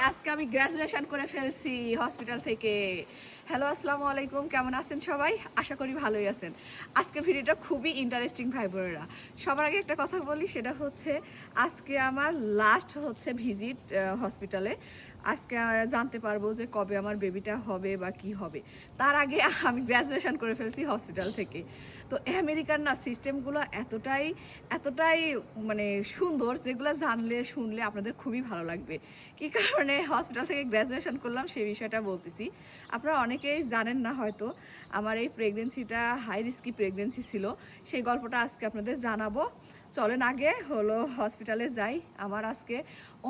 আজকে আমি গ্রাজুয়েশন করে ফেলছি হসপিটাল থেকে। হ্যালো, আসসালামু আলাইকুম, কেমন আছেন সবাই? আশা করি ভালোই আছেন। আজকে ভিডিওটা খুবই ইন্টারেস্টিং ভাই বোনেরা। সবার আগে একটা কথা বলি, সেটা হচ্ছে আজকে আমার লাস্ট হচ্ছে ভিজিট হসপিটালে। আজকে জানতে পারবো যে কবে আমার বেবিটা হবে বা কি হবে। তার আগে আমি গ্র্যাজুয়েশন করে ফেলছি হসপিটাল থেকে। তো আমেরিকার না সিস্টেমগুলো এতটাই এতটাই মানে সুন্দর, যেগুলো জানলে শুনলে আপনাদের খুবই ভালো লাগবে। কি কারণে হসপিটাল থেকে গ্র্যাজুয়েশন করলাম সেই বিষয়টা বলতেছি। আপনারা অনেকেই জানেন না হয়তো, আমার এই প্রেগনেন্সিটা হাই রিস্কি প্রেগনেন্সি ছিল। সেই গল্পটা আজকে আপনাদের জানাবো। চলেন আগে হলো হসপিটালে যাই। আমার আজকে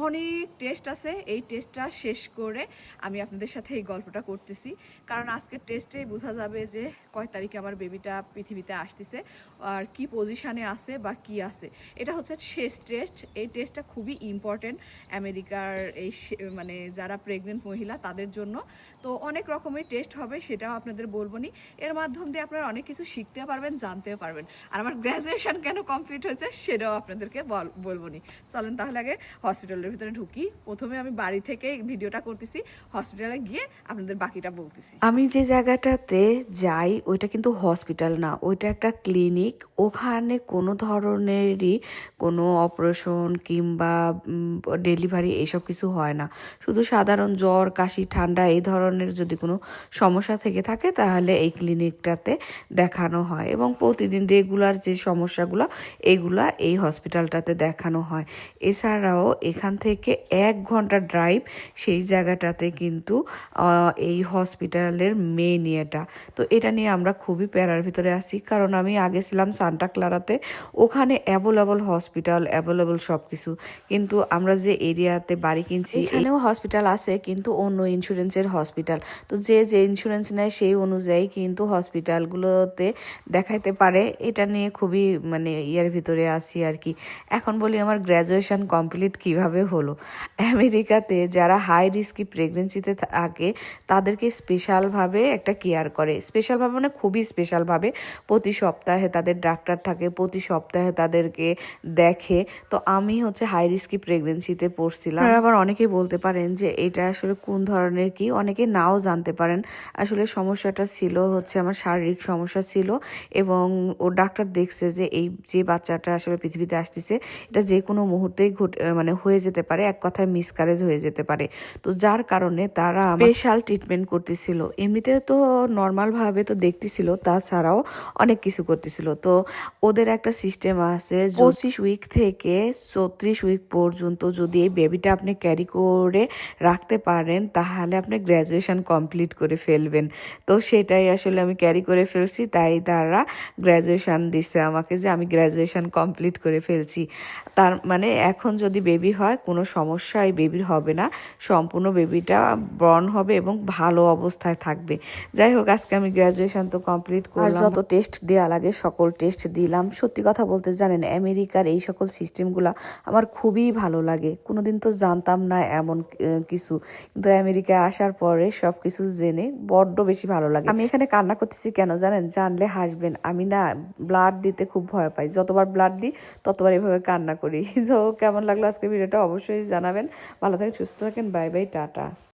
অনেক টেস্ট আছে, এই টেস্টটা শেষ করে আমি আপনাদের সাথে এই গল্পটা করতেছি। কারণ আজকের টেস্টেই বোঝা যাবে যে কয় তারিখে আমার বেবিটা পৃথিবীতে আসতেছে, আর কি পজিশানে আছে বা কি আছে। এটা হচ্ছে শেষ টেস্ট। এই টেস্টটা খুবই ইম্পর্টেন্ট আমেরিকার এই মানে যারা প্রেগনেন্ট মহিলা তাদের জন্য। তো অনেক রকমের টেস্ট হবে, সেটাও আপনাদের বলবো নি। এর মাধ্যম দিয়ে আপনারা অনেক কিছু শিখতে পারবেন, জানতেও পারবেন। আর আমার গ্র্যাজুয়েশন কেন কমপ্লিট হয়েছে সেটাও আপনাদেরকে বলবো নি। চলেন তাহলে আগে হসপিটালের ভিতরে ঢুকি। প্রথমে আমি বাড়ি থেকে ভিডিওটা করতেছি, হসপিটালে গিয়ে আপনাদের বাকিটা বলতেছি। আমি যে জায়গাটাতে যাই ওইটা কিন্তু হসপিটাল না, ওইটা একটা ক্লিনিক। ওখানে কোনো ধরনেরই কোনো অপারেশন কিংবা ডেলিভারি এসব কিছু হয় না। শুধু সাধারণ জ্বর, কাশি, ঠান্ডা এই ধরনের যদি কোনো সমস্যা থেকে থাকে তাহলে এই ক্লিনিকটাতে দেখানো হয়, এবং প্রতিদিন রেগুলার যে সমস্যাগুলো এগুলা এই হসপিটালটাতে দেখানো হয়। এছাড়াও এখান থেকে 1 ঘন্টা ড্রাইভ সেই জায়গাটাতে কিন্তু এই হসপিটালের মেন ইয়েটা। তো এটা নিয়ে আমরা খুবই প্যারার ভিতরে আছি, কারণ আমি আগে ছিলাম সান্টা ক্লারাতে। ওখানে অ্যাভেলেবল হসপিটাল, অ্যাভেলেবল সব কিছু, কিন্তু আমরা যে এরিয়াতে বাড়ি কিনছি এখানেও হসপিটাল আছে, কিন্তু অন্য ইন্স্যুরেন্সের হসপিটাল। তো যে যে ইন্স্যুরেন্স নেয় সেই অনুযায়ী কিন্তু হসপিটালগুলোতে দেখাইতে পারে। এটা নিয়ে খুবই মানে ইয়ার ভিতরে আছি আর কি। এখন বলি আমার গ্র্যাজুয়েশন কমপ্লিট কিভাবে হলো। আমেরিকাতে যারা হাই রিস্কি প্রেগনেন্সিতে থাকে তাদেরকে স্পেশালভাবে একটা কেয়ার করে। স্পেশালভাবে মানে খুবই স্পেশালভাবে প্রতি সপ্তাহে তাদের ডাক্তার থাকে, প্রতি সপ্তাহে তাদেরকে দেখে। তো আমি হচ্ছে হাই রিস্কি প্রেগনেন্সিতে পড়ছিলাম। আবার অনেকেই বলতে পারেন যে এটা আসলে কোন ধরনের কি, অনেকে নাও জানতে পারেন। আসলে সমস্যাটা ছিল হচ্ছে আমার শারীরিক সমস্যা ছিল, এবং ও ডাক্তার দেখছে যে এই যে বাচ্চাটা আসলে পৃথিবীতে আসতেছে এটা যে কোনো মুহূর্তেই মানে হয়ে যেতে পারে, এক কথায় মিসক্যারেজ হয়ে যেতে পারে। তো যার কারণে তারা স্পেশাল ট্রিটমেন্ট করতেছিল। এমনিতে তো নর্মালভাবে তো দেখতেছিল, তাছাড়াও অনেক কিছু করতেছিল। তো ওদের একটা সিস্টেম আছে, 25 উইক থেকে 34 উইক পর্যন্ত যদি এই বেবিটা আপনি ক্যারি করে রাখতে পারেন তাহলে আপনি গ্র্যাজুয়েশন কমপ্লিট করে ফেলবেন। তো সেটাই আসলে আমি ক্যারি করে ফেলছি, তাই তারা গ্র্যাজুয়েশন দিছে আমাকে যে আমি গ্র্যাজুয়েশন কমপ্লিট করে ফেলছি। তার মানে এখন যদি বেবি হয় কোনো সমস্যা এই বেবির হবে না, সম্পূর্ণ বেবিটা বর্ন হবে এবং ভালো অবস্থায় থাকবে। যাই হোক, আজকে আমি গ্র্যাজুয়েশন তো কমপ্লিট করলাম, যত টেস্ট দেওয়া লাগে সকল টেস্ট দিলাম। সত্যি কথা বলতে জানেন, আমেরিকার এই সকল সিস্টেমগুলো আমার খুবই ভালো লাগে। কোনোদিন তো জানতাম না এমন কিছু, কিন্তু আমেরিকায় আসার পরে সব কিছু জেনে বড্ড বেশি ভালো লাগে। আমি এখানে কান্না করতেছি কেন জানেন? জানলে হাসবেন। আমি না ব্লাড দিতে খুব ভয় পাই, যতবার ব্লাড দিই ততবার এভাবে কান্না করি। তো কেমন লাগলো আজকে ভিডিওটা অবশ্যই জানাবেন। ভালো থাকেন, সুস্থ থাকেন, বাই বাই, টাটা।